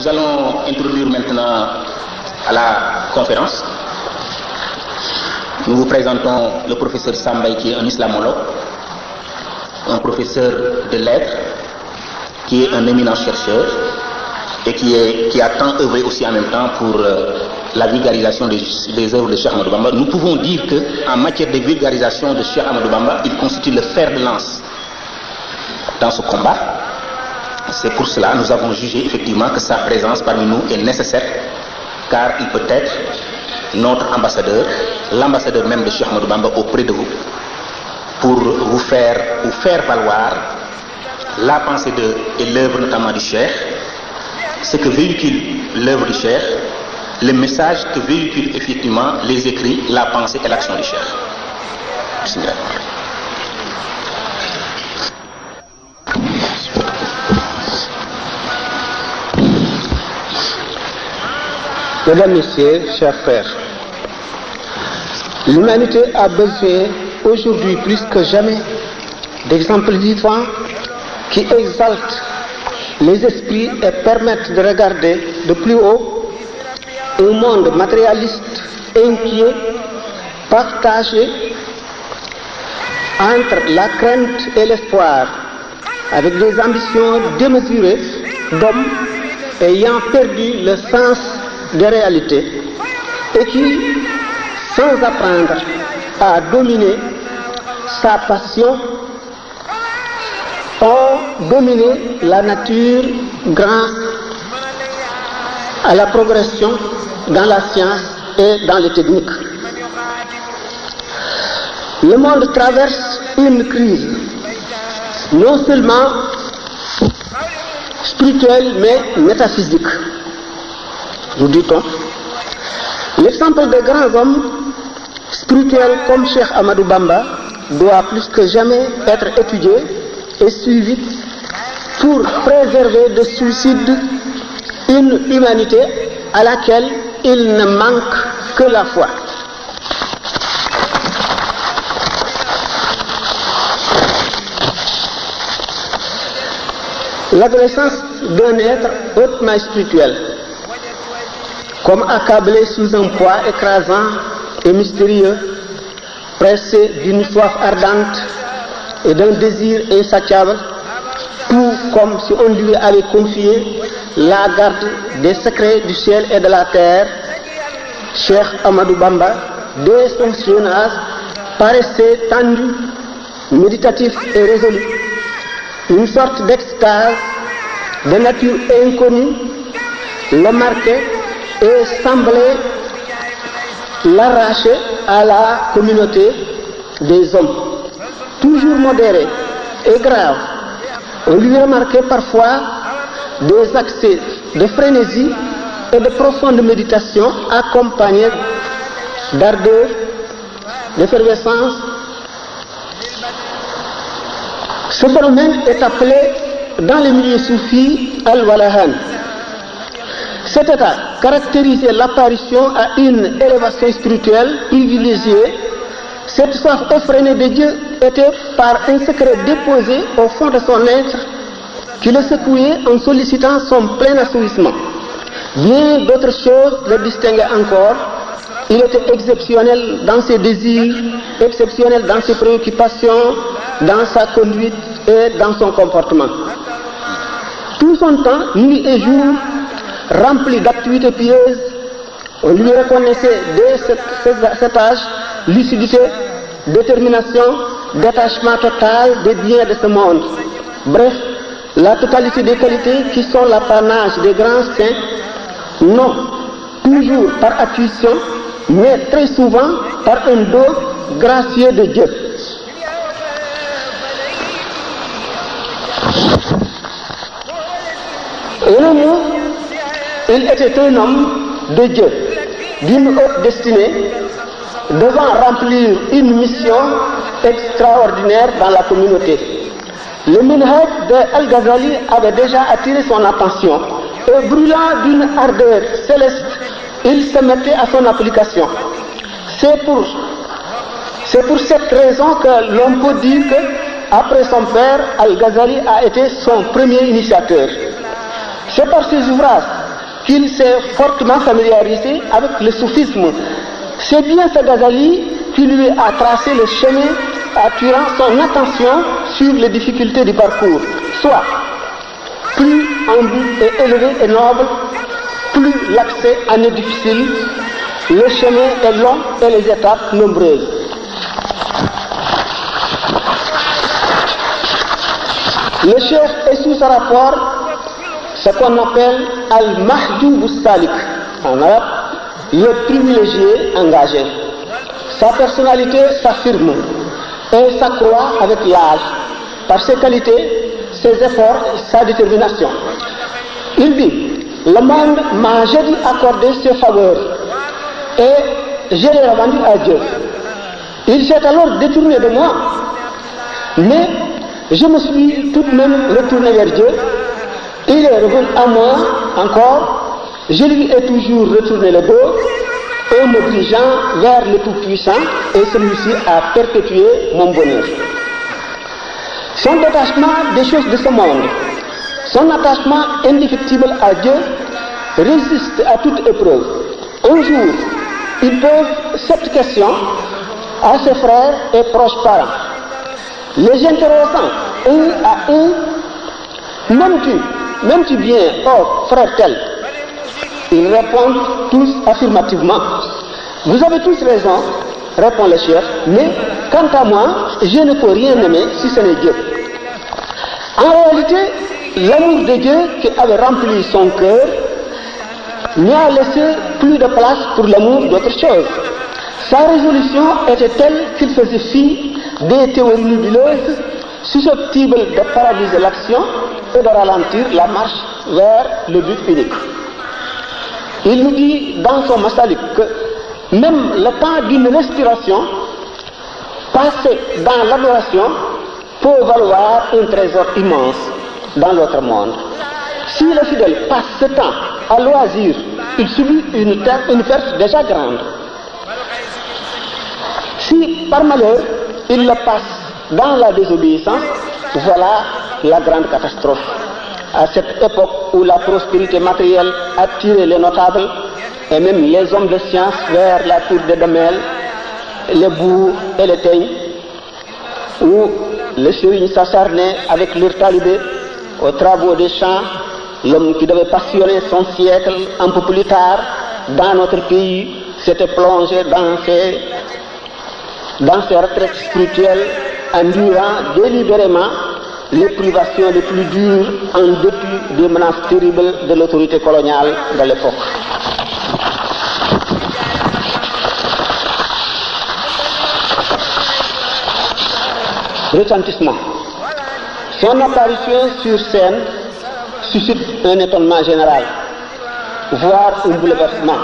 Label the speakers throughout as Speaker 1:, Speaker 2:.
Speaker 1: Nous allons introduire maintenant à la conférence. Nous vous présentons le professeur Sambay, qui est un islamologue, un professeur de lettres, qui est un éminent chercheur et qui a tant œuvré aussi en même temps pour la vulgarisation des œuvres de Cheikh Ahmadou Bamba. Nous pouvons dire qu'en matière de vulgarisation de Cheikh Ahmadou Bamba, il constitue le fer de lance dans ce combat. C'est pour cela que nous avons jugé effectivement que sa présence parmi nous est nécessaire, car il peut être notre ambassadeur, l'ambassadeur même de Cheikh Ahmadou Bamba auprès de vous, pour vous faire valoir la pensée et l'œuvre notamment du Cheikh, ce que véhicule l'œuvre du Cheikh, le message que véhicule effectivement les écrits, la pensée et l'action du Cheikh. Bismillah.
Speaker 2: Mesdames, Messieurs, chers frères, l'humanité a besoin aujourd'hui plus que jamais d'exemples vivants qui exaltent les esprits et permettent de regarder de plus haut un monde matérialiste, inquiet, partagé entre la crainte et l'espoir, avec des ambitions démesurées d'hommes ayant perdu le sens des réalités et qui, sans apprendre à dominer sa passion, ont dominé la nature grâce à la progression dans la science et dans les techniques. Le monde traverse une crise, non seulement spirituelle mais métaphysique, nous dit-on. L'exemple de grands hommes spirituels comme Cheikh Ahmadou Bamba doit plus que jamais être étudié et suivi pour préserver de suicide une humanité à laquelle il ne manque que la foi. L'adolescence d'un être hautement spirituel, comme accablé sous un poids écrasant et mystérieux, pressé d'une soif ardente et d'un désir insatiable, tout comme si on lui avait confié la garde des secrets du ciel et de la terre. Cheikh Ahmadou Bamba, dès son jeune âge, paraissait tendu, méditatif et résolu. Une sorte d'extase de nature inconnue le marquait et semblait l'arracher à la communauté des hommes. Toujours modéré et grave, on lui remarquait parfois des accès de frénésie et de profonde méditation accompagnés d'ardeur, d'effervescence. Ce phénomène est appelé dans les milieux soufis al-walahan. Cet état caractérisait l'apparition à une élévation spirituelle privilégiée. Cette soif effrénée de Dieu était par un secret déposé au fond de son être qui le secouait en sollicitant son plein assouvissement. Bien d'autres choses le distinguaient encore. Il était exceptionnel dans ses désirs, exceptionnel dans ses préoccupations, dans sa conduite et dans son comportement. Tout son temps, nuit et jour, rempli d'activités pieuses, on lui reconnaissait dès cet âge lucidité, détermination, détachement total des biens de ce monde. Bref, la totalité des qualités qui sont l'apanage des grands saints, non toujours par intuition, mais très souvent par un don gracieux de Dieu. Et le mot, il était un homme de Dieu, d'une haute destinée, devant remplir une mission extraordinaire dans la communauté. Le minhaj de Al-Ghazali avait déjà attiré son attention et brûlant d'une ardeur céleste, il se mettait à son application. C'est pour cette raison que l'on peut dire qu'après son père, Al-Ghazali a été son premier initiateur. C'est par ses ouvrages qu'il s'est fortement familiarisé avec le soufisme. C'est bien ce Ghazali qui lui a tracé le chemin, attirant son attention sur les difficultés du parcours. Soit, plus un but est élevé et noble, plus l'accès en est difficile, le chemin est long et les étapes nombreuses. Le chef est sous ce rapport ce qu'on appelle Al-Mahjoub Salik, en arabe, le privilégié engagé. Sa personnalité s'affirme et s'accroît avec l'âge, par ses qualités, ses efforts et sa détermination. Il dit, le monde m'a jadis accordé ses faveurs et je les rendu à Dieu. Il s'est alors détourné de moi, mais je me suis tout de même retourné vers Dieu. Il est revenu à moi encore, je lui ai toujours retourné le dos en me dirigeant vers le Tout-Puissant, et celui-ci a perpétué mon bonheur. Son détachement des choses de ce monde, son attachement indéfectible à Dieu résiste à toute épreuve. Un jour, il pose cette question à ses frères et proches parents. Les interrogeant un à un, m'aimes-tu bien, oh frère tel? Ils répondent tous affirmativement. Vous avez tous raison, répond le chef, mais quant à moi, je ne peux rien aimer si ce n'est Dieu. En réalité, l'amour de Dieu qui avait rempli son cœur n'y a laissé plus de place pour l'amour d'autre chose. Sa résolution était telle qu'il faisait fi des théories nébuleuses, susceptibles de paralyser l'action et de ralentir la marche vers le but unique. Il nous dit dans son Masalik que même le temps d'une respiration passé dans l'adoration peut valoir un trésor immense dans l'autre monde. Si le fidèle passe ce temps à loisir, il subit une perte déjà grande. Si par malheur il le passe dans la désobéissance, voilà la grande catastrophe. À cette époque où la prospérité matérielle a tiré les notables et même les hommes de science vers la tour de Damel, les bourgs et les teignes, où les sérigne s'acharnaient avec leurs talibés aux travaux des champs, l'homme qui devait passionner son siècle un peu plus tard dans notre pays s'était plongé dans ses retraites spirituelles, endurant délibérément les privations les plus dures en dépit des menaces terribles de l'autorité coloniale de l'époque. Retentissement. Son apparition sur scène suscite un étonnement général, voire un bouleversement.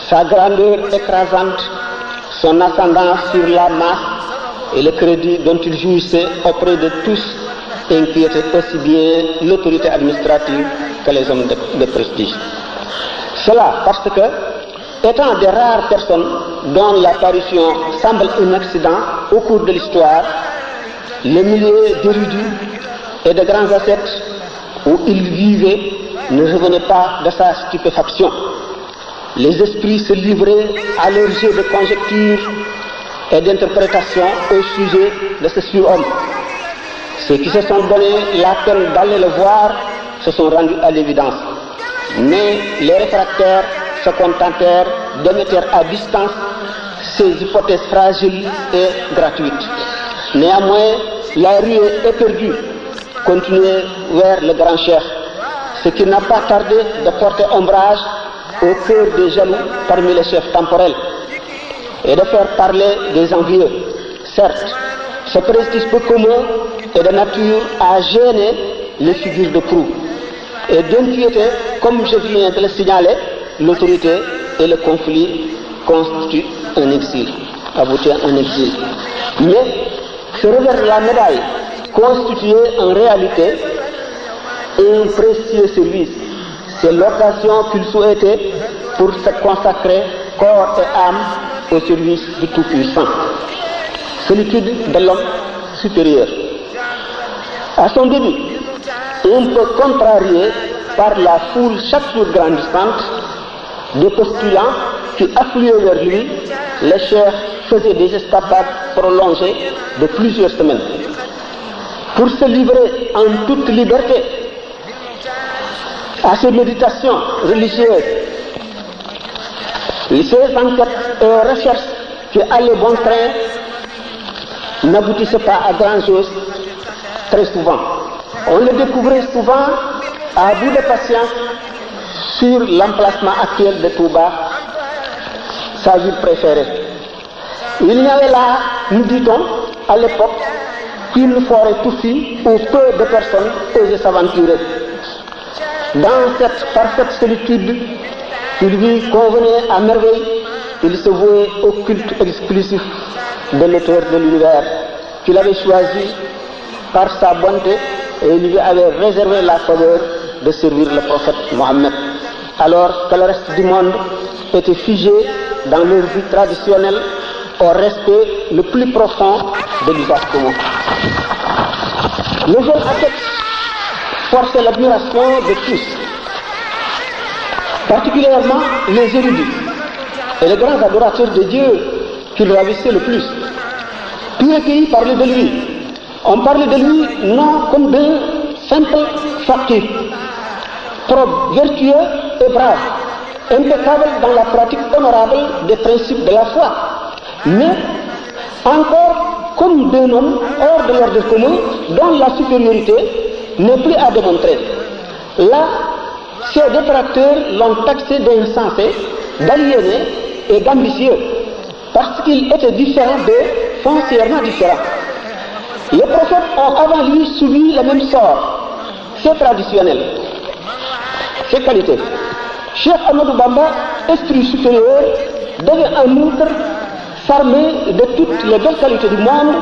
Speaker 2: Sa grandeur écrasante, son ascendance sur la masse et le crédit dont il jouissait auprès de tous inquiétait aussi bien l'autorité administrative que les hommes de prestige. Cela parce que, étant des rares personnes dont l'apparition semble un accident au cours de l'histoire, le milieu d'érudits et de grands ascètes où il vivait ne revenait pas de sa stupéfaction. Les esprits se livraient à leur jeu de conjectures et d'interprétation au sujet de ce surhomme. Ceux qui se sont donné la peine d'aller le voir se sont rendus à l'évidence. Mais les réfractaires se contentèrent de mettre à distance ces hypothèses fragiles et gratuites. Néanmoins, la ruée éperdue continuait vers le grand chef, ce qui n'a pas tardé de porter ombrage au cœur des jaloux parmi les chefs temporels et de faire parler des envieux. Certes, ce prestige peu commun est de nature à gêner les figures de proue et d'inquiéter, comme je viens de le signaler, l'autorité et le conflit constituent un exil, aboutit à un exil. Mais ce revers de la médaille constituait en réalité un précieux service. C'est l'occasion qu'il souhaitait pour se consacrer corps et âme au service du Tout-Puissant. Solitude de l'homme supérieur. À son début, un peu contrarié par la foule chaque jour grandissante des postulants qui affluaient vers lui, le cheikh faisait des escapades prolongées de plusieurs semaines. Pour se livrer en toute liberté à ces méditations religieuses, ces enquêtes et recherches qui allaient bon train n'aboutissaient pas à grand chose très souvent. On le découvrait souvent à bout de patience sur l'emplacement actuel de Touba, sa ville préférée. Il n'y avait là, nous dit-on, à l'époque, qu'une forêt touffue où peu de personnes osaient s'aventurer. Dans cette parfaite solitude qui lui convenait à merveille, il se vouait au culte exclusif de l'auteur de l'univers, qu'il avait choisi par sa bonté et lui avait réservé la faveur de servir le prophète Mohammed, alors que le reste du monde était figé dans leur vie traditionnelle au respect le plus profond de l'usage commun. Le jeune ascète forçait l'admiration de tous, particulièrement les érudits et les grands adorateurs de Dieu qui le ravissaient le plus. Tous les pays parlaient de lui. On parlait de lui non comme d'un simple fakir, probe, vertueux et brave, impeccable dans la pratique honorable des principes de la foi, mais encore comme d'un homme hors de l'ordre commun dont la supériorité n'est plus à démontrer. Là, ses détracteurs l'ont taxé d'insensé, d'aliéné et d'ambitieux, parce qu'il était différent d'eux, foncièrement différent. Les prophètes ont avant lui subi le même sort. C'est traditionnel. Ses qualités. Cheikh Ahmadou Bamba, esprit supérieur, devait en outre s'armer de toutes les belles qualités du monde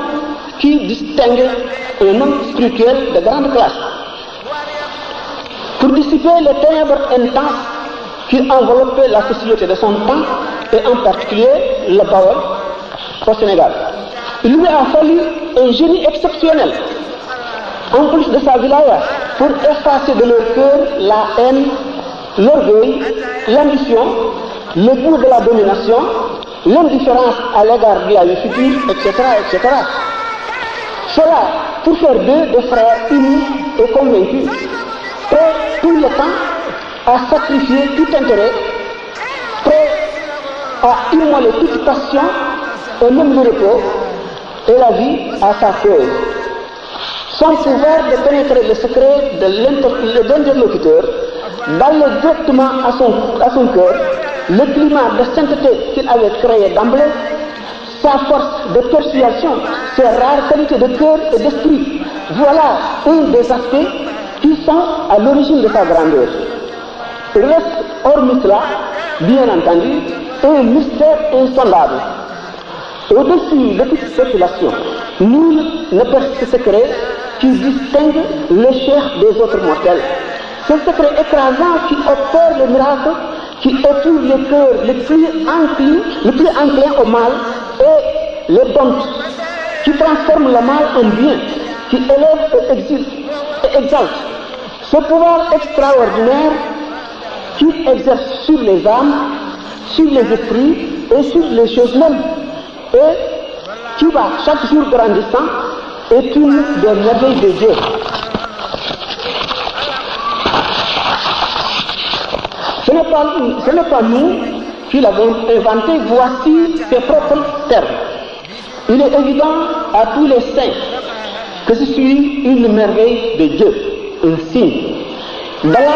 Speaker 2: qui distinguent un homme spirituel de grande classe. Pour dissiper les ténèbres intenses qui enveloppaient la société de son temps, et en particulier le Bawol au Sénégal, il lui a fallu un génie exceptionnel, en plus de sa wilaya, pour effacer de leur cœur la haine, l'orgueil, l'ambition, le goût de la domination, l'indifférence à l'égard de la vie future, etc., etc. Cela pour faire d'eux des frères unis et convaincus, prêts tout le temps à sacrifier tout intérêt, prêts à immoler toute passion et même le repos et la vie à sa cause. Son pouvoir de pénétrer le secret de l'interlocuteur, d'aller directement à son cœur, le climat de sainteté qu'il avait créé d'emblée, sa force de persuasion, ses rares qualités de cœur et d'esprit, voilà un des aspects qui sont à l'origine de sa grandeur. Il reste, hormis cela, bien entendu, un mystère insondable. Au-dessus de toute spéculation, nul ne perce ce secret qui distingue le cheikh des autres mortels. Ce secret écrasant qui opère le miracle, qui épure les cœurs les plus enclins au mal et les dompte, qui transforme le mal en bien, qui élève et exalte. Ce pouvoir extraordinaire qui exerce sur les âmes, sur les esprits et sur les choses mêmes, et qui va chaque jour grandissant, est une des merveilles de Dieu. Ce n'est pas nous qui l'avons inventé, voici ses propres termes. Il est évident à tous les saints que je suis une merveille de Dieu, un signe. Voilà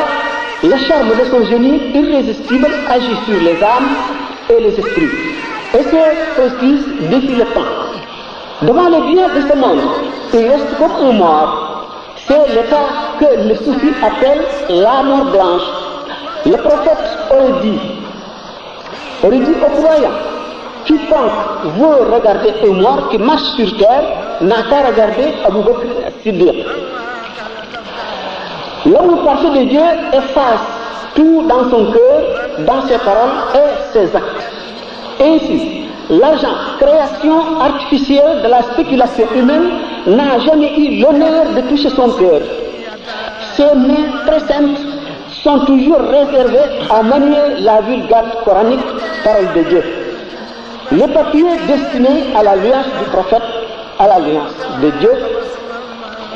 Speaker 2: le charme de son génie irrésistible agit sur les âmes et les esprits. Et ce prestige défie le temps. Devant les biens de ce monde, il reste comme un mort. C'est l'état que le soufi appelle la mort blanche. Le prophète aurait dit aux croyants, quiconque veut regarder un mort qui marche sur terre n'a qu'à regarder Abu Bakr as-Siddiq. L'homme parfait de Dieu efface tout dans son cœur, dans ses paroles et ses actes. Ainsi, l'agent création artificielle de la spéculation humaine n'a jamais eu l'honneur de toucher son cœur. Ses mains très saintes sont toujours réservés à manier la vulgate coranique, parole de Dieu. Les papiers destinés à l'alliance du prophète, à l'alliance de Dieu,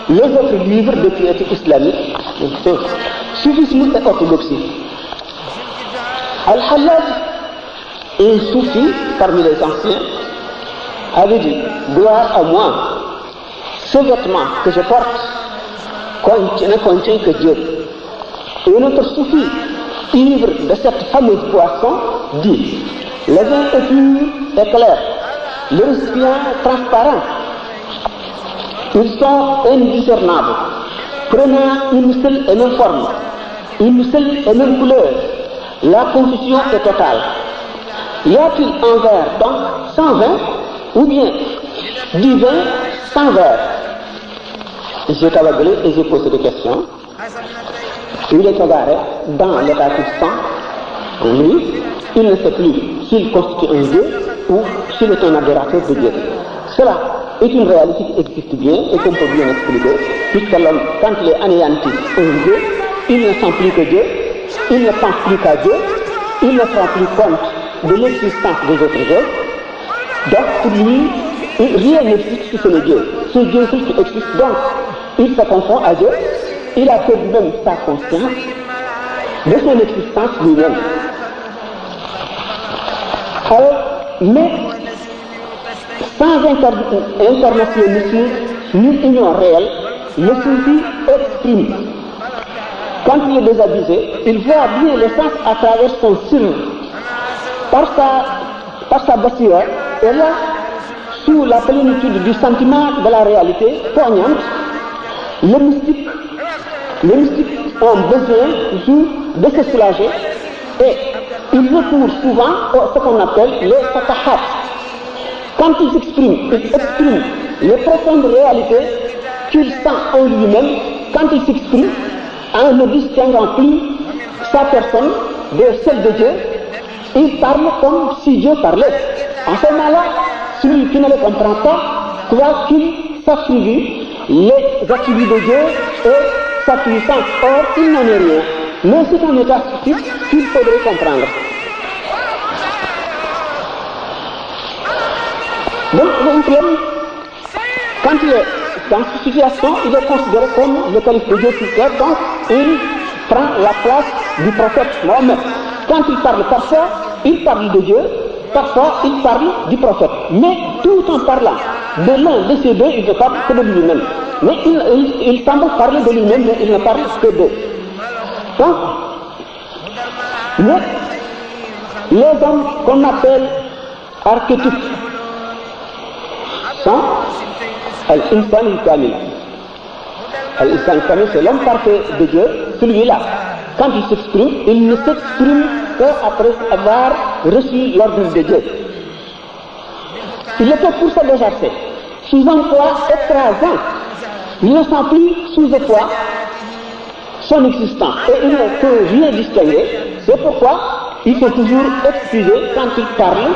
Speaker 2: les autres livres de piété islamique, soufisme et orthodoxie. Al-Hallaj, un soufi parmi les anciens, avait dit: gloire à moi, ce vêtement que je porte ne contient que Dieu. Et notre soufi, ivre de cette fameuse boisson, dit: le vin est pur et clair, le récipient transparent, ils sont indiscernables, prenant une seule et même forme, une seule et même couleur, la confusion est totale. Y a-t-il un verre donc sans vin, ou bien du vin sans verre? J'ai tabagelé et j'ai posé des questions. Il est égaré dans l'état qu'il sent en lui. Il ne sait plus s'il constitue un Dieu ou s'il est un adorateur de Dieu. Cela est une réalité qui existe bien et qu'on peut bien expliquer, puisque l'homme, quand il est anéanti un Dieu, il ne sent plus que Dieu, il ne pense plus qu'à Dieu, il ne se rend plus compte de l'existence des autres œuvres. Donc pour lui, rien n'existe si ce n'est Dieu. C'est Dieu seul qui existe. Donc il se confond à Dieu, il a perdu même sa conscience de son existence lui-même. Alors, mais sans incarnationnisme ni union réelle, le soufi exprime. Quand il est désabusé, il voit bien l'essence à travers son ciel. Par sa basira, et là, sous la plénitude du sentiment de la réalité poignante, les mystiques ont besoin toujours de se soulager et ils recourent souvent à ce qu'on appelle les fatahat. Quand ils expriment les profondes réalités qu'il sent en lui-même, quand il s'exprime en ne distinguant plus sa personne de celle de Dieu, il parle comme si Dieu parlait. En ce moment-là, celui qui ne le comprend pas croit qu'il s'attribue les attributs de Dieu et sa puissance. Or, il n'en est rien. Mais c'est un état fixe qu'il faudrait comprendre. Donc, quand il est dans cette situation, il est considéré comme le calife de Dieu sur terre, donc il prend la place du prophète Mohammed. Quand il parle parfois, il parle de Dieu, parfois il parle du prophète. Mais tout en parlant de l'un de ces deux, il ne parle que de lui-même. Mais il semble parler de lui-même, mais il ne parle que d'eux. Donc, mais les hommes qu'on appelle archétypes sont Al-Insan al-Kamil. Al-Insan al-Kamil, c'est l'homme parfait de Dieu, celui-là. Quand il s'exprime, il ne s'exprime qu'après avoir reçu l'ordre de Dieu. Il était pour se déjacter, sous un poids écrasant. Il ne sent plus sous le poids son existence et il ne peut rien distinguer. C'est pourquoi il faut toujours excuser quand il parle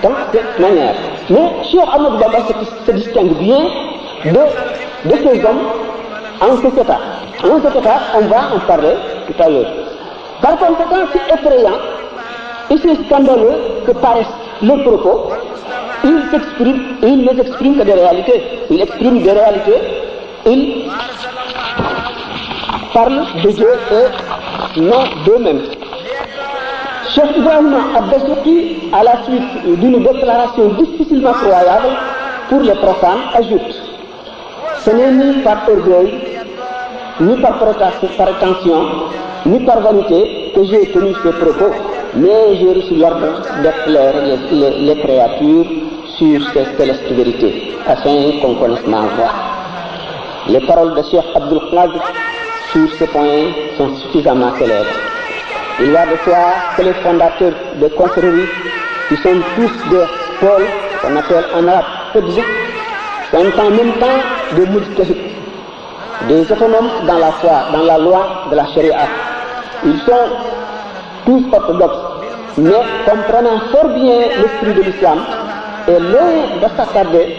Speaker 2: de cette manière. Mais Cheikh Ahmadou Bamba se distingue bien de ces hommes en cet état. En cet état, on va en parler tout à l'heure. Par conséquent, c'est effrayant et c'est scandaleux que paraissent leurs propos. Il ne exprime que des réalités. Il exprime des réalités. Il parle de Dieu et non d'eux-mêmes. Cheikh Ibrahim Abdesouki, à la suite d'une déclaration difficilement croyable pour les profanes, ajoute: ce n'est ni par orgueil, ni par prétention, ni par vanité que j'ai tenu ces propos, mais j'ai reçu l'ordre d'éclairer les créatures sur ces célestes vérités, afin qu'on connaisse ma voix. Les paroles de Cheikh Abdul Qadir sur ce point sont suffisamment célèbres. Il va de soi que les fondateurs des confréries, qui sont tous des pôles, qu'on appelle en arabe Qudsi, sont en même temps des mujtahid, des autonomes dans la foi, dans la loi de la charia. Ils sont tous orthodoxes, mais comprenant fort bien l'esprit de l'islam et loin de s'attarder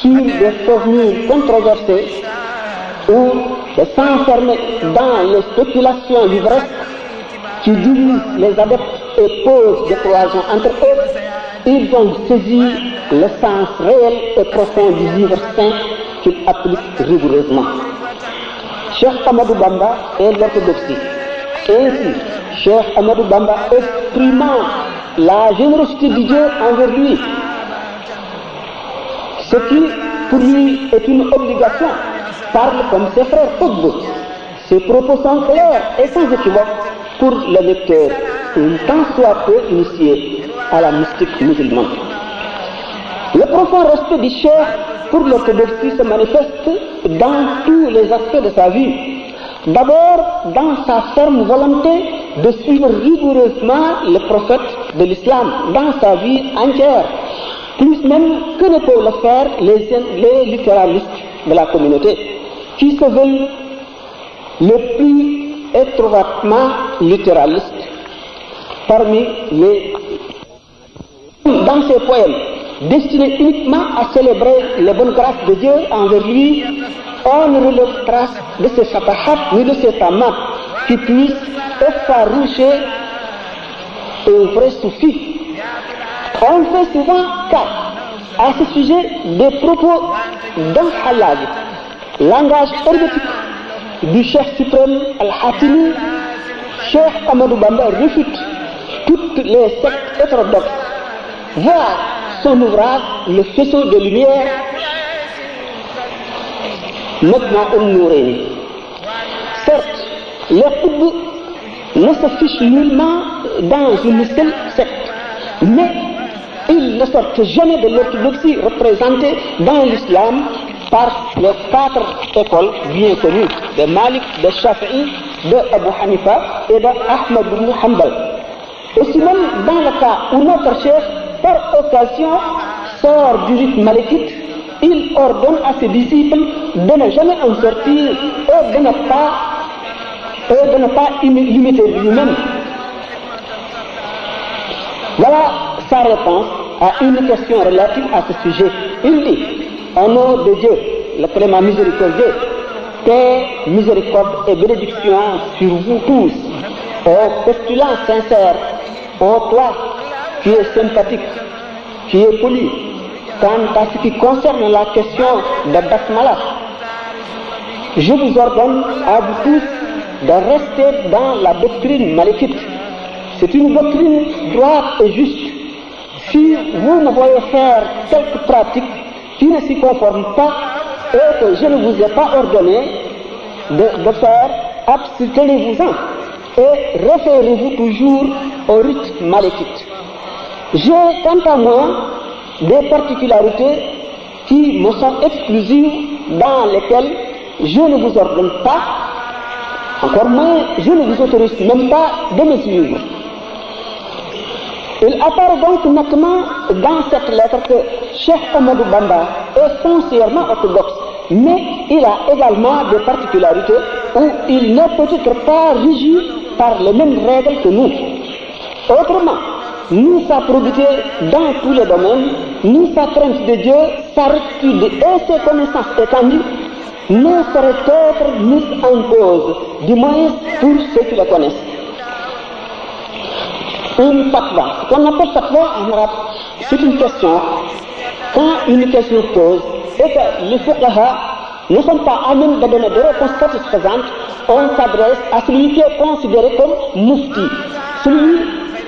Speaker 2: sur des formules controversées ou de s'enfermer dans les spéculations livresques qui divisent les adeptes et posent des cloisons entre eux, ils ont saisi le sens réel et profond du livre saint qu'ils appliquent rigoureusement. Cheikh Ahmadou Bamba est l'orthodoxie. Ainsi, Cheikh Ahmadou Bamba, exprimant la générosité de Dieu envers lui, ce qui pour lui est une obligation, parle comme ses frères Qutb. Ses propos sont clairs et sans équivoque pour le lecteur, tant soit peu initié à la mystique musulmane. Le profond respect du Cheikh pour l'orthodoxie se manifeste dans tous les aspects de sa vie. D'abord, dans sa ferme volonté de suivre rigoureusement le prophète de l'islam dans sa vie entière, plus même que ne peuvent le faire les littéralistes de la communauté, qui se veulent le plus étroitement littéralistes parmi les... Dans ses poèmes, destinés uniquement à célébrer les bonnes grâces de Dieu envers lui, on ne relève trace de ces shafahat ni de ces tamat qui puissent effaroucher un vrai soufi. On fait souvent cas à ce sujet des propos d'un halaj, langage hermétique du Cheikh suprême Al-Hatimi. Cheikh Ahmadou Bamba réfute toutes les sectes hétérodoxes. Voir son ouvrage, le faisceau de lumière, Majma'un Nouraini. Certes, les Qutb ne se fichent nullement dans une seule secte, mais ils ne sortent jamais de l'orthodoxie représentée dans l'islam par les 4 écoles bien connues de Malik, de Shafi'i, de Abu Hanifa et de Ahmad ibn Hanbal. Aussi même dans le cas où notre chef, par occasion, sort du rite malékite, il ordonne à ses disciples de ne jamais en sortir et de ne pas imiter lui-même. Voilà sa réponse à une question relative à ce sujet. Il dit, au nom de Dieu, le clément miséricordieux, paix, miséricorde et bénédiction sur vous tous, ô postulants sincères, ô toi qui es sympathique, qui est poli, quant à ce qui concerne la question de Basmala, je vous ordonne à vous tous de rester dans la doctrine malékite. C'est une doctrine droite et juste. Si vous me voyez faire quelques pratiques qui ne s'y conforment pas et que je ne vous ai pas ordonné de faire, abstenez-vous-en et référez-vous toujours au rite malékite. J'ai quant à moi des particularités qui me sont exclusives, dans lesquelles je ne vous ordonne pas, encore moins je ne vous autorise même pas de me suivre. Il apparaît donc nettement dans cette lettre que Cheikh Ahmadou Bamba est foncièrement orthodoxe, mais il a également des particularités où il n'est peut-être pas régi par les mêmes règles que nous. Autrement, ni sa probité dans tous les domaines, ni sa crainte de Dieu, sa rectitude et ses connaissances étendues ne sauraient être mises en cause, du moins pour ceux qui le connaissent. Une fatwa, ce qu'on appelle fatwa en arabe, c'est une question. Quand une question pose et que les fuqaha ne sont pas à même de donner des réponses satisfaisantes, on s'adresse à celui qui est considéré comme mufti, celui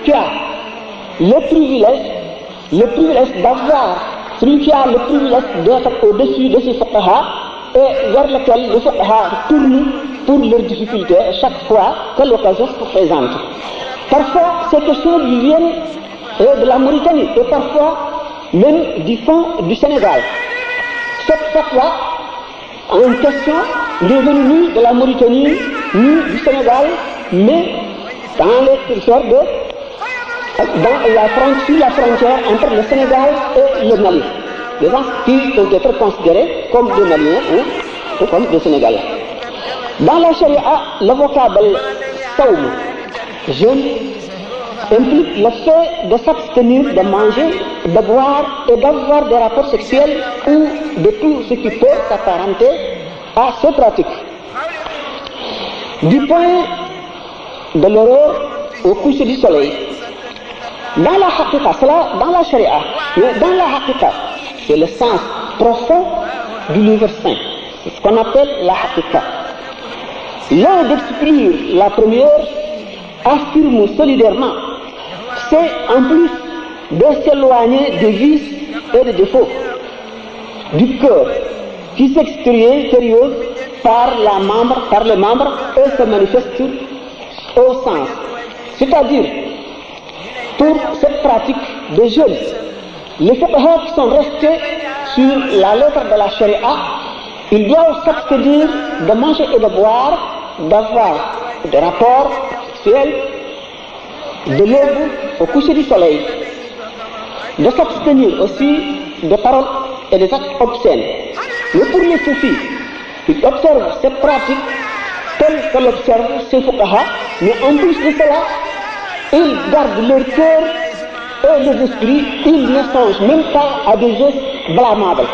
Speaker 2: qui a le privilège d'avoir, celui qui a le privilège d'être au-dessus de ces fuqaha et vers lequel les fuqaha tournent pour leurs difficultés chaque fois que l'occasion se présente. Parfois, ces questions lui viennent de la Mauritanie et parfois même du fond du Sénégal. Cette fatwa en question n'est venue ni de la Mauritanie ni du Sénégal, mais dans les territoires sur la frontière entre le Sénégal et le Mali. Des gens qui peuvent être considérés comme des Maliens ou comme des Sénégalais. Dans la charia, le vocable saoum, jeûne, implique le fait de s'abstenir de manger, de boire et d'avoir des rapports sexuels ou de tout ce qui peut s'apparenter à ces pratiques. du point de l'aurore au coucher du soleil. Dans la haqiqa, cela dans la charia, mais dans la haqiqa, c'est le sens profond du livre saint. C'est ce qu'on appelle la haqiqa. L'un d'exclure la première affirme solidairement, c'est en plus de s'éloigner des vices et des défauts du cœur qui s'extériorise par les membres et se manifeste au sens. C'est-à-dire, pour cette pratique de jeûne, les fuqaha qui sont restés sur la lettre de la charia, ils doivent s'abstenir de manger et de boire, d'avoir des rapports sexuels, de l'aube au coucher du soleil, de s'abstenir aussi de paroles et des actes obscènes. Mais pour les soufis, ils observent cette pratique telle que l'observent ces fuqaha, mais en plus de cela, ils gardent leur cœur et leur esprit, ils ne songent même pas à des gestes blâmables.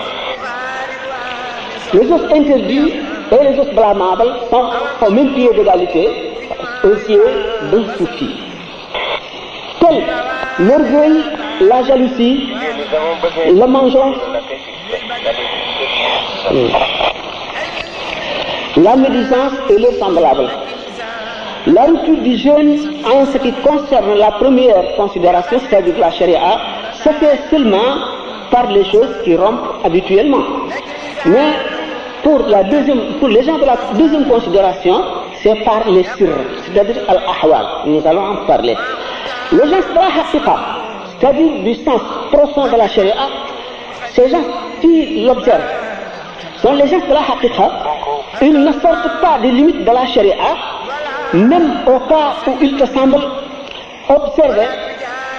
Speaker 2: Les gestes interdits et les gestes blâmables sont au même pied d'égalité aux yeux d'un soufi. Tels l'orgueil, la jalousie, le mensonge, la médisance et les semblables. La rupture du jeûne en ce qui concerne la première considération, c'est-à-dire la charia, se fait seulement par les choses qui rompent habituellement. Mais pour les gens de la deuxième considération, c'est par les sirr, c'est-à-dire al-ahwal. Nous allons en parler. Les gens de la haqiqa, c'est-à-dire du sens profond de la charia, ces gens qui l'observent sont les gens de la haqiqa. Ils ne sortent pas des limites de la charia, même au cas où il te semble observer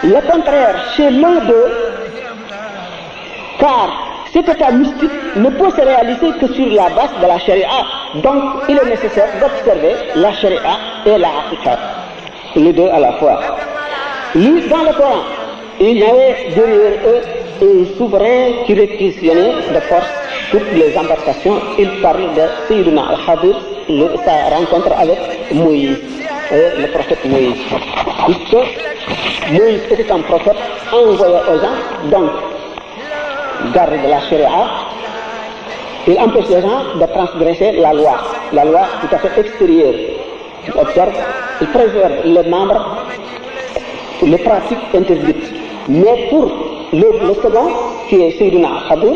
Speaker 2: le contraire chez l'un d'eux, car cet état mystique ne peut se réaliser que sur la base de la charia. Donc il est nécessaire d'observer la charia et la haqiqa, les deux à la fois. Lui, dans le Coran, il y avait derrière eux un souverain qui réquisitionnait de force toutes les embarcations. Il parle de Sayyidina al-Khadir, sa rencontre avec Moïse, le prophète Moïse. Puisque Moïse était un prophète envoyé aux gens, donc garde de la charia, il empêche les gens de transgresser la loi tout à fait extérieure. Il observe, il préserve les membres, les pratiques interdites. Mais pour le second, qui est Sayyidina Khadir,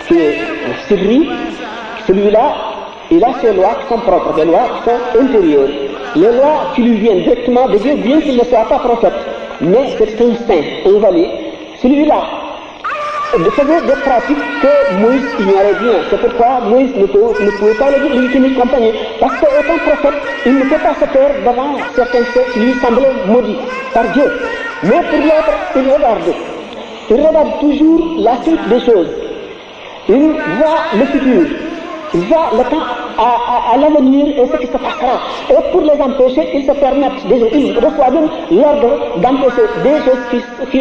Speaker 2: qui est Sirri, celui-là, il a ses lois qui sont propres, des lois qui sont intérieures. Les lois qui lui viennent directement de Dieu, bien qu'il ne soit pas prophète, mais c'est un saint, un valide. Celui-là faisait des pratiques que Moïse ignorait bien. C'est pourquoi Moïse ne pouvait pas lui tenir compagnie. Parce qu'étant prophète, il ne peut pas se faire devant certains faits qui lui semblaient maudits par Dieu. Mais pour l'autre, il regarde toujours la suite des choses. Il voit le futur, il voit le temps à l'avenir et ce qui se passera. Et pour les empêcher, il se permet, il reçoit même l'ordre d'empêcher des choses qui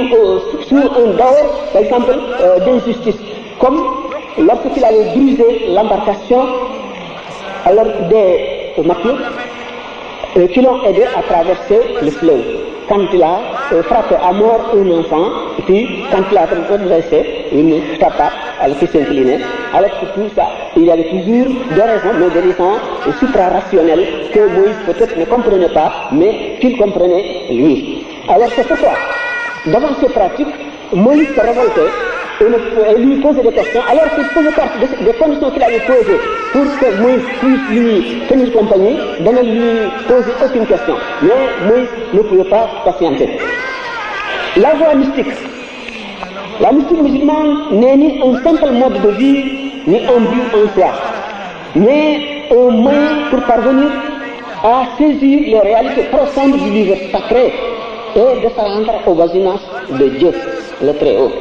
Speaker 2: sous un dehors, par exemple, d'injustice. Comme lorsqu'il avait brisé l'embarcation, alors des maquis qui l'ont aidé à traverser le fleuve. Quand il a frappé à mort un enfant, et puis quand il a redressé une tapa, elle s'est inclinée. Alors que tout ça, il y avait toujours des raisons, mais des raisons suprarationnelles que Moïse peut-être ne comprenait pas, mais qu'il comprenait lui. Alors c'est pourquoi, devant ces pratiques, Moïse se révoltait et lui posait des questions, alors qu'il faisait partie des conditions qu'il avait posées pour que Moïse puisse lui tenir compagnie, de ne lui poser aucune question. Mais Moïse ne pouvait pas patienter. La voie mystique. La mystique musulmane n'est ni un simple mode de vie, ni un but en soi, mais un moyen pour parvenir à saisir les réalités profondes du livre sacré et de se rendre au voisinage de Dieu, le Très-Haut.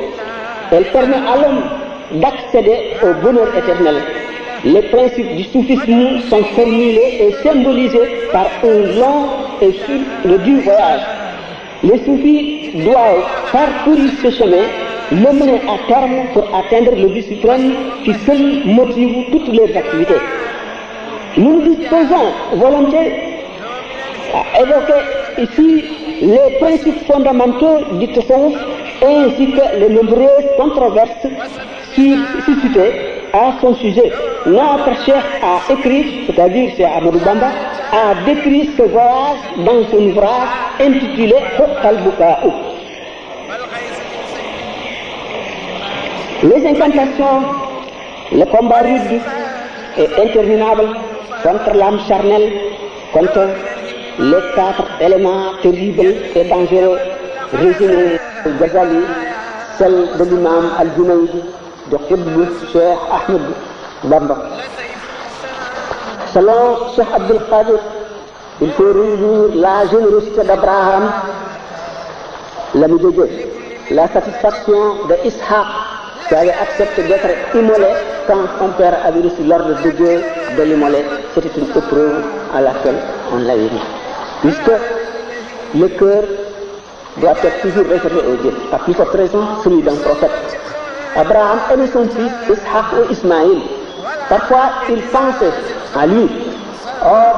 Speaker 2: Elle permet à l'homme d'accéder au bonheur éternel. Les principes du soufisme sont formulés et symbolisés par un long et dur voyage. Les soufis doivent parcourir ce chemin, le mener à terme pour atteindre le but suprême qui seul motive toutes leurs activités. Nous nous disposons volontiers a évoqué ici les principes fondamentaux du tasawwuf ainsi que les nombreuses controverses suscitées à son sujet. Notre cheikh a écrit, c'est-à-dire Cheikh Ahmadou Bamba, a décrit ce voyage dans son ouvrage intitulé Huqqa al-Bukaa'u. Les incantations, le combat rude et interminable contre l'âme charnelle, contre les 4 éléments terribles et dangereux résumés au Ghazali, celle de l'imam Al-Junayd, de Qutb Cheikh Ahmed Bamba. Selon Cheikh Abdul Qadir, il faut réunir la générosité d'Abraham, l'ami de Dieu, la satisfaction de Ishaq, qui avait accepté d'être immolé quand son père avait reçu l'ordre de Dieu de l'immoler. C'était une épreuve à laquelle on l'avait mis. Puisque le cœur doit être toujours réservé au Dieu. À plus forte raison, celui d'un prophète. Abraham aimait son fils Ishaq ou Ismaïl. Parfois, il pensait à lui. Or,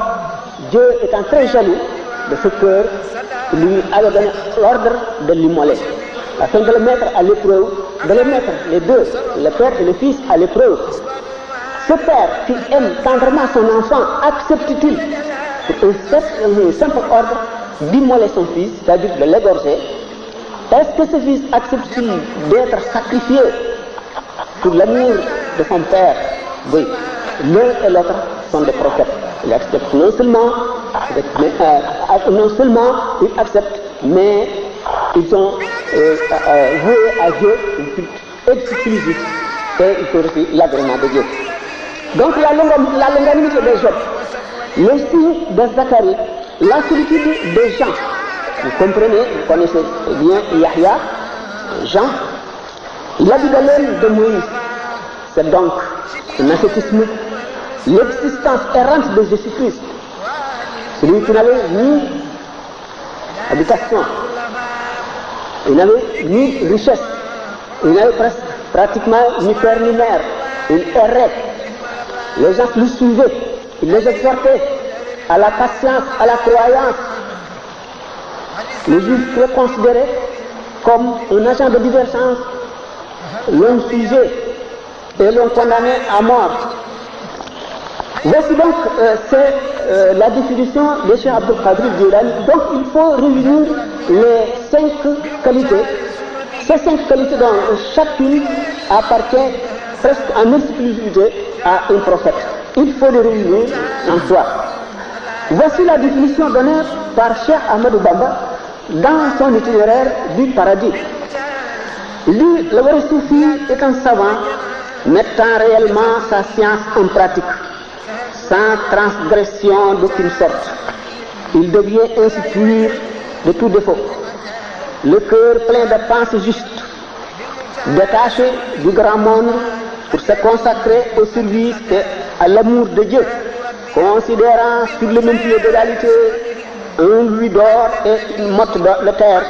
Speaker 2: Dieu étant très jaloux de ce cœur, lui avait donné l'ordre de l'immoler, afin de le mettre à l'épreuve, de les mettre les deux, le père et le fils, à l'épreuve. Ce père qui aime tendrement son enfant, accepte-t-il, pour un simple ordre, d'immoler son fils, c'est-à-dire de l'égorger? Est-ce que ce fils accepte-t-il d'être sacrifié pour l'amour de son père? Oui, l'un et l'autre sont des prophètes. Il accepte non seulement ils acceptent, mais ils ont voué à Dieu une culte exclusif et il faut aussi l'agrément de Dieu. Donc la longanimité des Job, le signe de Zacharie, la solitude des gens. Vous comprenez, vous connaissez bien Yahya, Jean, la vie de l'homme de Moïse. C'est donc un ascétisme, l'existence errante de Jésus-Christ. Celui qui n'avait ni habitation, il n'avait ni richesse, il n'avait pratiquement ni père ni mère, il errait. Les gens le suivaient, il les exhortait à la patience, à la croyance. Les Juifs le considéraient comme un agent de divergence, l'ont sujet et l'ont condamné à mort. Voici donc la définition de Cheikh Abdul Qadir Jilani. Donc il faut réunir les 5 qualités. Ces 5 qualités dont chacune appartient presque en exclusivité à un prophète. Il faut les réunir en soi. Voici la définition donnée par Cheikh Ahmadou Bamba dans son itinéraire du paradis. Lui, le vrai soufi, est un savant mettant réellement sa science en pratique, sans transgression d'aucune sorte. Il devient ainsi pur de tout défaut, le cœur plein de pensées justes, détaché du grand monde pour se consacrer au service et à l'amour de Dieu, considérant sur le même pied d'égalité un louis d'or et une motte de terre,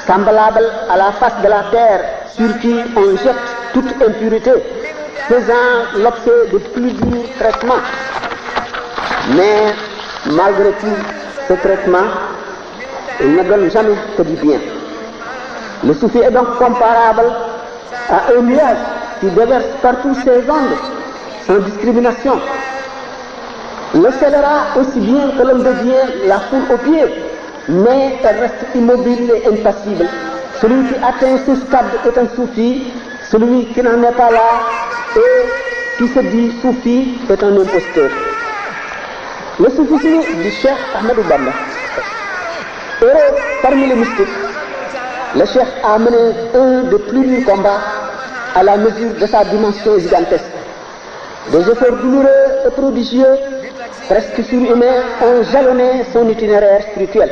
Speaker 2: semblable à la face de la terre sur qui on jette toute impureté, faisant l'objet de plus durs traitements. Mais malgré tout ce traitement, il ne donne jamais que du bien. Le soufi est donc comparable à un nuage qui déverse partout ses ondes sans discrimination. Le scélérat aussi bien que l'homme de Dieu la foule aux pieds, mais elle reste immobile et impassible. Celui qui atteint ce stade est un soufi, celui qui n'en est pas là et qui se dit soufi est un imposteur. Le soufisme du Cheikh Ahmadou Bamba. Heureux parmi les mystiques, le Cheikh a mené un des plus durs combats à la mesure de sa dimension gigantesque. Des efforts douloureux et prodigieux, presque surhumains, ont jalonné son itinéraire spirituel.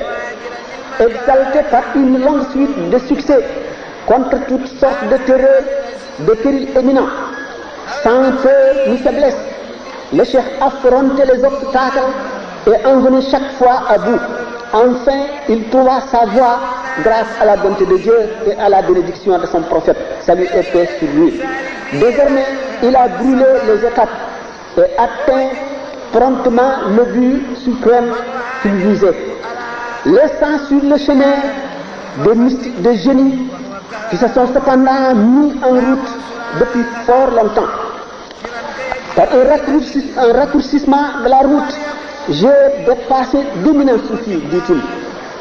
Speaker 2: Exalté par une longue suite de succès contre toutes sortes de terreurs, de périls éminents, sans peur ni faiblesse, le Cheikh affrontait les obstacles et en venait chaque fois à bout. Enfin, il trouva sa voie grâce à la bonté de Dieu et à la bénédiction de son prophète. Salut et paix sur lui. Désormais, il a brûlé les étapes et atteint promptement le but suprême qu'il visait. laissant sur le chemin des mystiques, des génies qui se sont cependant mis en route depuis fort longtemps. Par un raccourcissement de la route, j'ai dépassé d'éminents soufis, dit-il,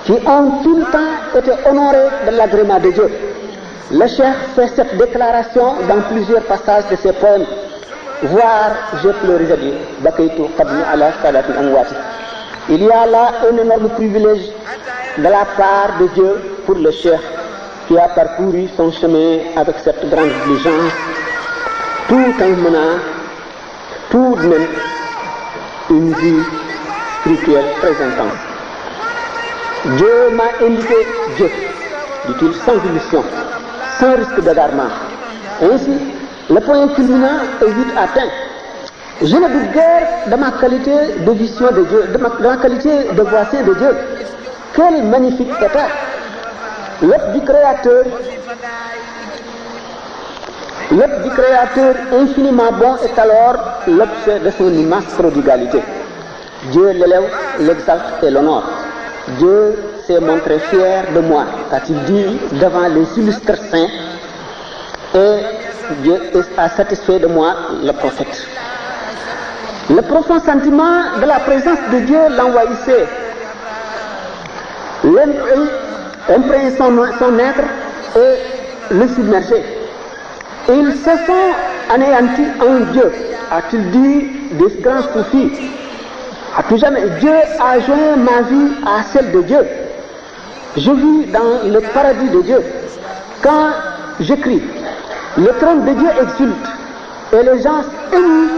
Speaker 2: qui ont tout le temps été honorés de l'agrément de Dieu. Le cheikh fait cette déclaration dans plusieurs passages de ses poèmes. Voir, j'ai pleuré, j'ai dit, Bakaytu qadmi ala salatin amwati. Il y a là un énorme privilège de la part de Dieu pour le cheikh qui a parcouru son chemin avec cette grande diligence, tout en menant tout de même une vie spirituelle très intense. Dieu m'a indiqué Dieu, dit-il, sans illusion, sans risque d'égarement. Ainsi, le point culminant est vite atteint. Je ne doute guère de ma qualité de vision de Dieu, de ma qualité de voisin de Dieu. Quel magnifique état! L'œuvre du Créateur infiniment bon est alors l'objet de son immense prodigalité. Dieu l'élève, l'exalte et l'honore. Dieu s'est montré fier de moi, a-t-il dit devant les illustres saints, et Dieu a satisfait de moi le prophète. Le profond sentiment de la présence de Dieu l'envahissait. Imprégner son être et le submerger. Ils se sont anéantis en Dieu, a-t-il dit des grands soufis. À tout jamais, Dieu a joint ma vie à celle de Dieu. Je vis dans le paradis de Dieu. Quand j'écris, le trône de Dieu exulte et les gens émus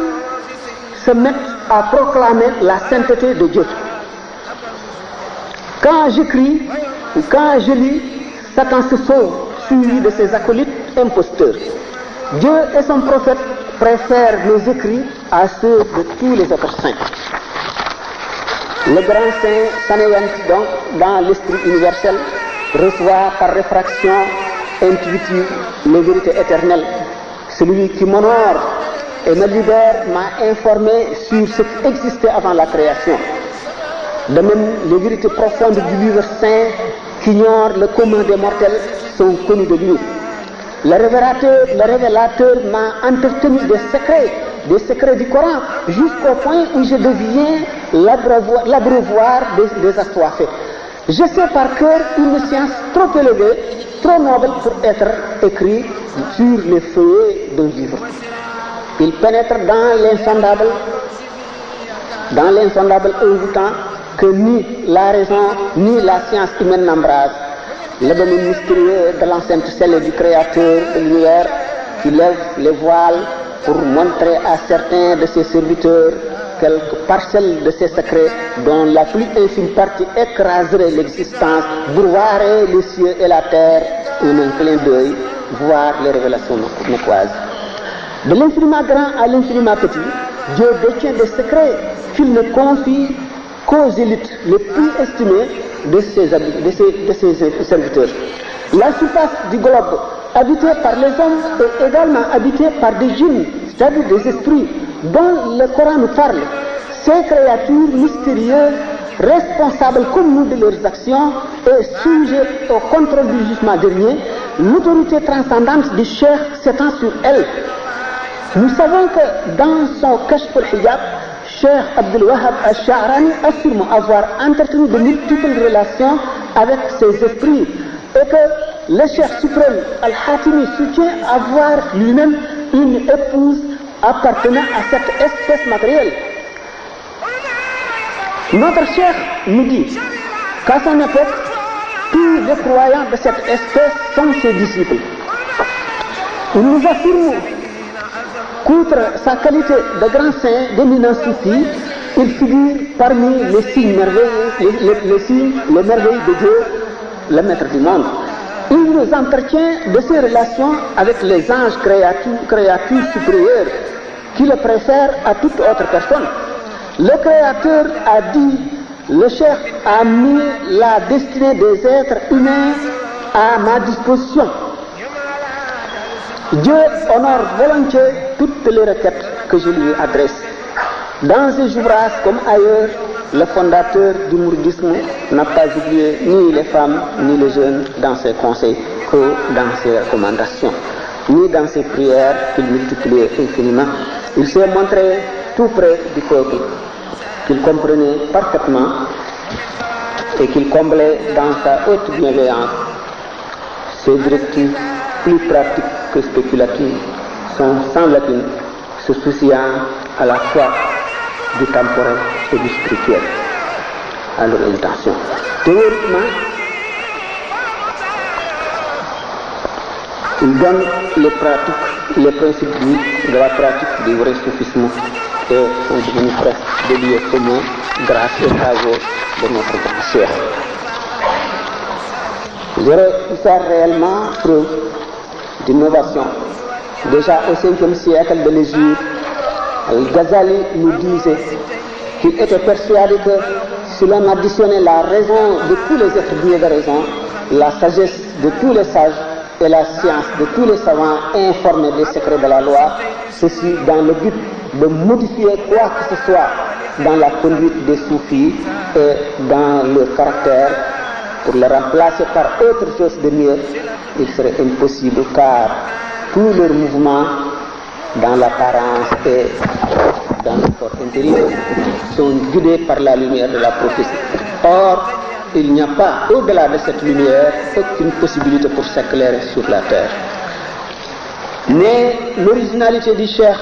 Speaker 2: se mettent à proclamer la sainteté de Dieu. Quand j'écris ou quand je lis, Satan se sauve, suivi de ses acolytes imposteurs. Dieu et son prophète préfèrent nos écrits à ceux de tous les autres saints. Le grand saint s'anéantit donc dans l'esprit universel, reçoit par réfraction intuitive les vérités éternelles. Celui qui m'honore et me libère m'a informé sur ce qui existait avant la création. De même, les vérités profondes du livre saint qu'ignorent le commun des mortels sont connues de lui. Le révélateur m'a entretenu des secrets du Coran, jusqu'au point où je deviens l'abreuvoir des assoiffés. Je sais par cœur une science trop élevée, trop noble pour être écrite sur les feuillets d'un livre. Il pénètre dans l'insondable envoûtant que ni la raison ni la science humaine n'embrasent. Le domaine mystérieux de l'enceinte scellée du Créateur de l'univers qui lève les voiles pour montrer à certains de ses serviteurs quelques parcelles de ses secrets dont la plus infime partie écraserait l'existence, brouillerait les cieux et la terre en un clin d'œil, voir les révélations noquoises. De l'infiniment grand à l'infiniment petit, Dieu détient des secrets qu'il ne confie qu'aux élites les plus estimées de ses serviteurs. La surface du globe, habitée par les hommes, est également habitée par des djinns, c'est-à-dire des esprits, dont le Coran nous parle. Ces créatures mystérieuses, responsables comme nous de leurs actions et sujettes au contrôle du jugement dernier, l'autorité transcendante du cheikh s'étend sur elles. Nous savons que dans son Kashf al-Hijab, Cheikh Abdul Wahab al-Sha'rani affirme avoir entretenu de multiples relations avec ces esprits et que le Cheikh suprême Al-Hatimi soutient avoir lui-même une épouse appartenant à cette espèce matérielle. Notre Cheikh nous dit qu'à son époque, tous les croyants de cette espèce sont ses disciples. Il nous affirme qu'outre sa qualité de grand saint, d'éminent soufi, il figure parmi les signes merveilleux, les merveilles de Dieu, le maître du monde. Il nous entretient de ses relations avec les anges créatures supérieures, qui le préfèrent à toute autre personne. Le Créateur a dit, le Cheikh a mis la destinée des êtres humains à ma disposition. Dieu honore volontiers toutes les requêtes que je lui adresse. Dans ses ouvrages comme ailleurs, le fondateur du mouridisme n'a pas oublié ni les femmes ni les jeunes dans ses conseils que dans ses recommandations, ni dans ses prières qu'il multipliait infiniment. Il s'est montré tout près du peuple, qu'il comprenait parfaitement et qu'il comblait dans sa haute bienveillance. Ses directives, plus pratiques que spéculatives, sont sans lacune, se souciant à la fois du temporel et du spirituel à leur intention. Théoriquement, il donne les principes de la pratique du vrai soufisme et sont devenus presque des lieux communs grâce aux travaux de notre grand cheikh. Je dirais qu'il fait réellement preuve d'innovation. Déjà au 5e siècle de l'Hégire, Al-Ghazali nous disait qu'il était persuadé que si l'on additionnait la raison de tous les êtres doués de raison, la sagesse de tous les sages et la science de tous les savants informés des secrets de la loi, ceci dans le but de modifier quoi que ce soit dans la conduite des soufis et dans leur caractère pour le remplacer par autre chose de mieux, il serait impossible car tous leurs mouvements dans l'apparence et dans le corps intérieur sont guidés par la lumière de la prophétie. Or, il n'y a pas au-delà de cette lumière aucune possibilité pour s'éclairer sur la terre. Mais l'originalité du cheikh,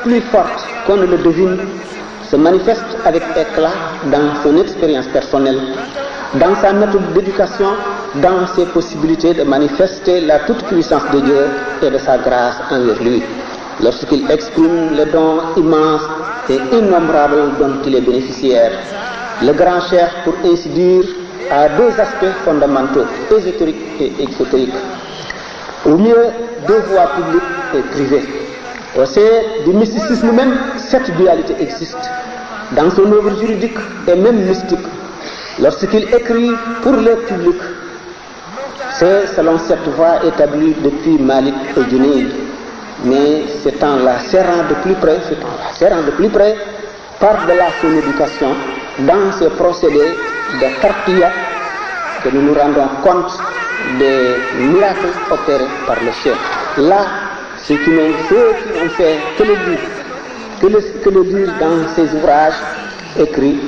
Speaker 2: plus forte qu'on ne le devine, se manifeste avec éclat dans son expérience personnelle, dans sa méthode d'éducation, dans ses possibilités de manifester la toute-puissance de Dieu et de sa grâce envers lui, lorsqu'il exprime les dons immenses et innombrables dont il est bénéficiaire. Le grand cheikh, pour ainsi dire, a deux aspects fondamentaux, ésotériques et exotériques. Au mieux, deux voies publiques et privées. Au sein du mysticisme même, cette dualité existe. Dans son œuvre juridique et même mystique, lorsqu'il écrit pour le public, c'est selon cette voie établie depuis Malik et Junayd, mais c'est en la serrant de plus près, par-delà son éducation, dans ses procédés de tartiya, que nous nous rendons compte des miracles opérés par le cheikh. Là, ceux qui n'ont fait que le lire dans ses ouvrages écrits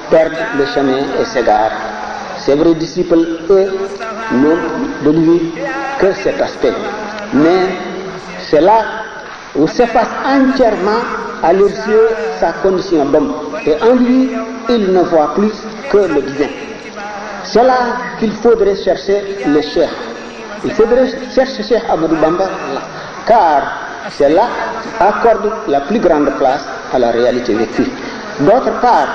Speaker 2: perdent le chemin et s'égarent. Ses vrais disciples, eux, n'ont de lui que cet aspect. Mais c'est là où s'efface entièrement à leurs yeux sa condition d'homme. Et en lui, ils ne voient plus que le divin. C'est là qu'il faudrait chercher le cheikh. Il faudrait chercher Cheikh Ahmadou Bamba, car c'est là accorde la plus grande place à la réalité vécue. D'autre part,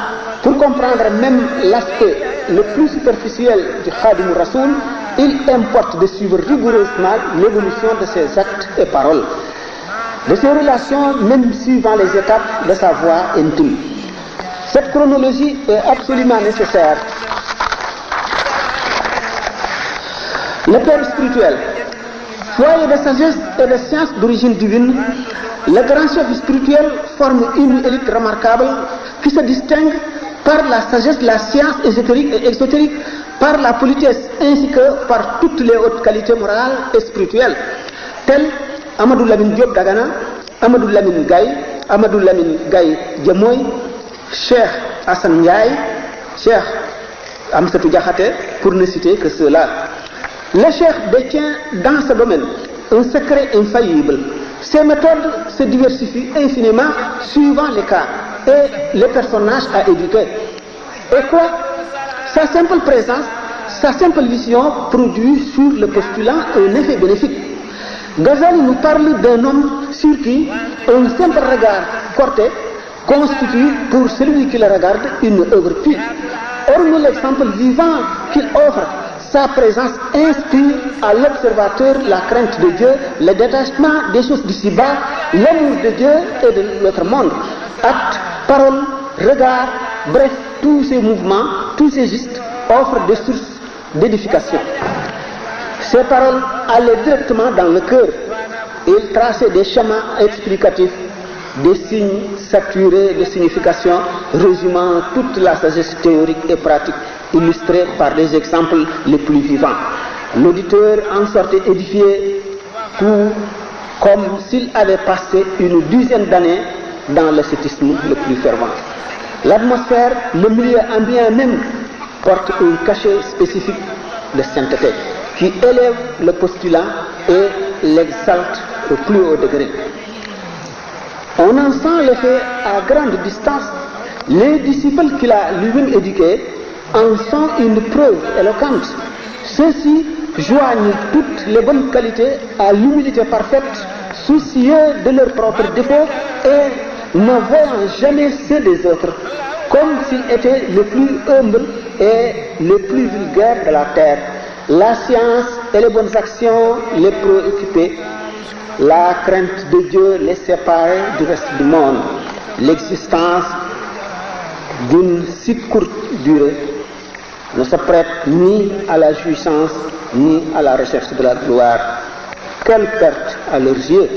Speaker 2: pour comprendre même l'aspect le plus superficiel du Khadim Rasoul, il importe de suivre rigoureusement l'évolution de ses actes et paroles, de ses relations, même suivant les étapes de sa voie intime. Cette chronologie est absolument nécessaire. Le père spirituel, foyer de sagesse et de science d'origine divine, le grand chef spirituel forme une élite remarquable qui se distingue par la sagesse, la science ésotérique et exotérique, par la politesse ainsi que par toutes les hautes qualités morales et spirituelles, tels Amadou Lamine Diop Dagana, Amadou Lamine Gaye Djamoy, Cheikh Hassan Ndiaye, Cheikh Amsatou Diakhaté, pour ne citer que ceux-là. Le cheikh détient dans ce domaine un secret infaillible. Ses méthodes se diversifient infiniment suivant les cas et les personnages à éduquer. Et quoi? Sa simple présence, sa simple vision produit sur le postulant un effet bénéfique. Ghazali nous parle d'un homme sur qui un simple regard porté constitue pour celui qui le regarde une œuvre pure. Hormis l'exemple vivant qu'il offre, sa présence inspire à l'observateur la crainte de Dieu, le détachement des choses d'ici-bas, l'amour de Dieu et de notre monde. Actes, paroles, regards, bref, tous ces mouvements, tous ces gestes offrent des sources d'édification. Ces paroles allaient directement dans le cœur. Il traçait des schémas explicatifs des signes saturés de signification résumant toute la sagesse théorique et pratique illustrée par des exemples les plus vivants. L'auditeur en sortait édifié comme s'il avait passé une dizaine d'années dans l'ascétisme le plus fervent. L'atmosphère, le milieu ambiant même porte un cachet spécifique de sainteté qui élève le postulat et l'exalte au plus haut degré. On en sent l'effet à grande distance. Les disciples qu'il a lui-même éduqués en sont une preuve éloquente. Ceux-ci joignent toutes les bonnes qualités à l'humilité parfaite, soucieux de leurs propres défauts et ne voyant jamais ceux des autres, comme s'ils étaient les plus humbles et les plus vulgaires de la terre. La science et les bonnes actions les préoccupaient. La crainte de Dieu les séparait du reste du monde. L'existence d'une si courte durée ne se prête ni à la jouissance ni à la recherche de la gloire. Quelle perte à leurs yeux,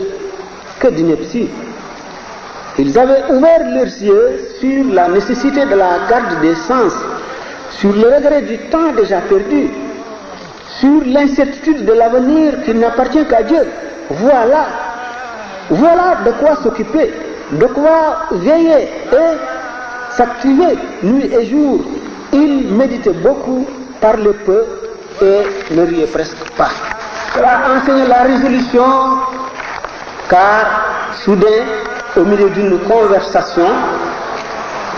Speaker 2: que d'ineptie! Ils avaient ouvert leurs yeux sur la nécessité de la garde des sens, sur le regret du temps déjà perdu, sur l'incertitude de l'avenir qui n'appartient qu'à Dieu. Voilà de quoi s'occuper, de quoi veiller et s'activer nuit et jour. Ils méditaient beaucoup, parlaient peu et ne riaient presque pas. Cela enseignait la résolution, car soudain, au milieu d'une conversation,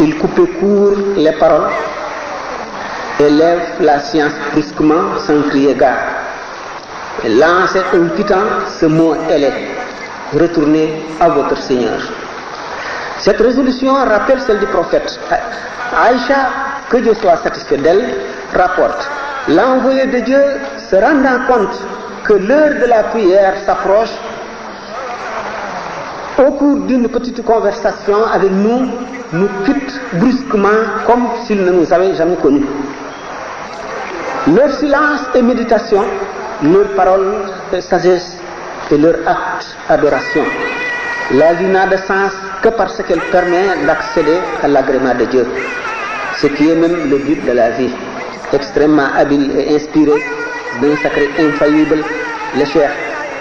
Speaker 2: il coupait court les paroles et lève la science brusquement sans crier gare. Et lançait en quittant ce mot ailé: retournez à votre Seigneur. Cette résolution rappelle celle du prophète. Aïcha, que Dieu soit satisfait d'elle, rapporte: l'envoyé de Dieu, se rendant compte que l'heure de la prière s'approche, au cours d'une petite conversation avec nous, nous quitte brusquement comme s'il ne nous avait jamais connus. Leur silence et méditation, leurs paroles et sagesse et leur acte adoration. La vie n'a de sens que parce qu'elle permet d'accéder à l'agrément de Dieu, ce qui est même le but de la vie. Extrêmement habile et inspiré d'un sacré infaillible, le cheikh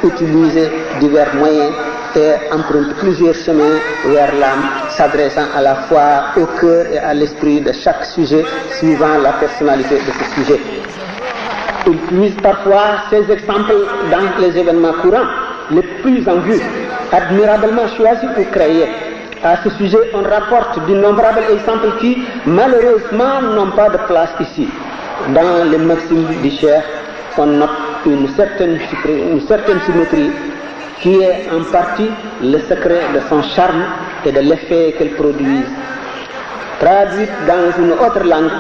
Speaker 2: utilise divers moyens et emprunte plusieurs chemins vers l'âme, s'adressant à la fois au cœur et à l'esprit de chaque sujet, suivant la personnalité de ce sujet. Il puise parfois ces exemples dans les événements courants, les plus en vue, admirablement choisis ou créés. À ce sujet, on rapporte d'innombrables exemples qui, malheureusement, n'ont pas de place ici. Dans les maximes du cheikh, on note une certaine symétrie qui est en partie le secret de son charme et de l'effet qu'elle produit. Traduite dans une autre langue,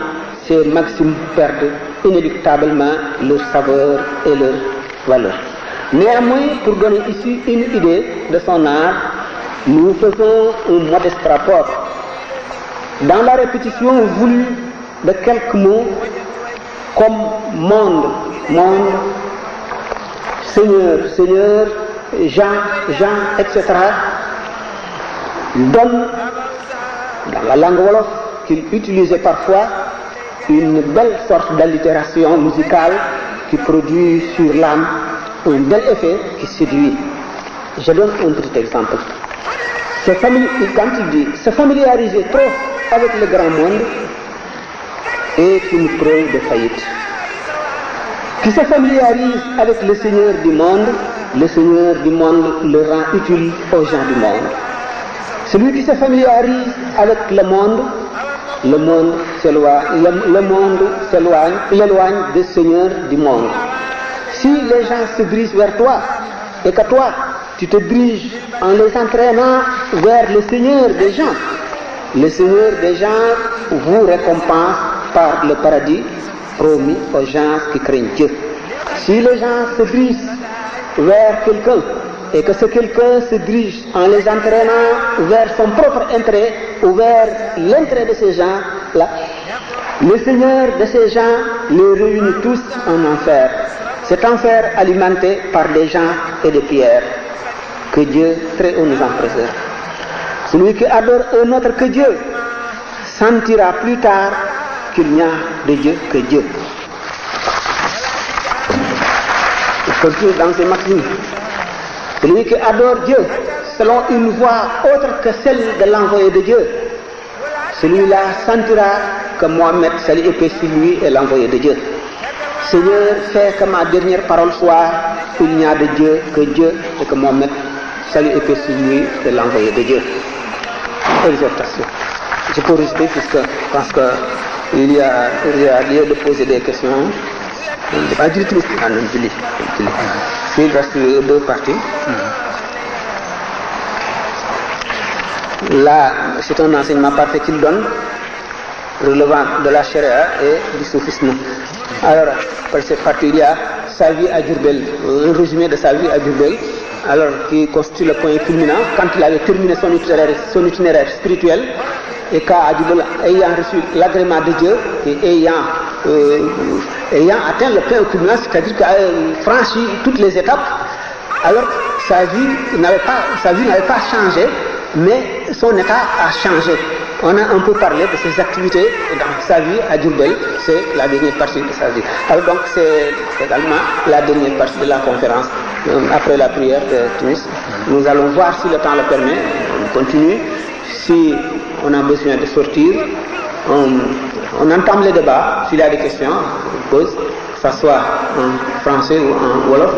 Speaker 2: ces maximes perdent inéluctablement leur saveur et leur valeur. Néanmoins, pour donner ici une idée de son art, nous faisons un modeste rapport. Dans la répétition voulue de quelques mots comme monde, monde, Seigneur, Seigneur, Jean, Jean, etc., donne, dans la langue wolof qu'il utilisait parfois, une belle sorte d'allitération musicale qui produit sur l'âme un bel effet qui séduit. Je donne un petit exemple. Quand il dit se familiariser trop avec le grand monde est une preuve de faillite. Qui se familiarise avec le Seigneur du monde le rend utile aux gens du monde. Celui qui se familiarise avec le monde l'éloigne du Seigneur du monde. Si les gens se dirigent vers toi et que toi tu te diriges en les entraînant vers le Seigneur des gens, le Seigneur des gens vous récompense par le paradis promis aux gens qui craignent Dieu. Si les gens se dirigent vers quelqu'un et que ce quelqu'un se dirige en les entraînant vers son propre intérêt ou vers l'intérêt de ces gens-là, le Seigneur de ces gens les réunit tous en enfer. Cet enfer alimenté par des gens et des pierres. Que Dieu très haut nous en préserve. Celui qui adore un autre que Dieu sentira plus tard qu'il n'y a de Dieu que Dieu. Il continue dans ses maximes. Celui qui adore Dieu selon une voie autre que celle de l'envoyé de Dieu, celui-là sentira que Mohammed, salut et paix sur lui, est l'envoyé de Dieu. Seigneur, fais que ma dernière parole soit il n'y a de Dieu que Dieu et que Mohammed, salut et paix sur lui, est l'envoyé de Dieu. Exhortation. Je peux résister puisque je pense qu'il y a lieu de poser des questions. Il reste deux parties. Là, c'est un enseignement parfait qu'il donne, relevant de la charia et du soufisme. Alors, par cette partie, il y a sa vie à Diourbel, un résumé de sa vie à Diourbel, alors qui constitue le point culminant quand il avait terminé son itinéraire spirituel, et qu'à Diourbel, ayant reçu l'agrément de Dieu et ayant atteint le point culminant, c'est-à-dire qu'il a franchi toutes les étapes, alors sa vie n'avait pas changé, mais son état a changé. On a un peu parlé de ses activités dans sa vie à Diourbel, c'est la dernière partie de sa vie. Alors donc c'est également la dernière partie de la conférence. Après la prière de Tunis, nous allons voir si le temps le permet, on continue. Si on a besoin de sortir, on entame les débats. S'il y a des questions, on pose, que ce soit en français ou en wolof.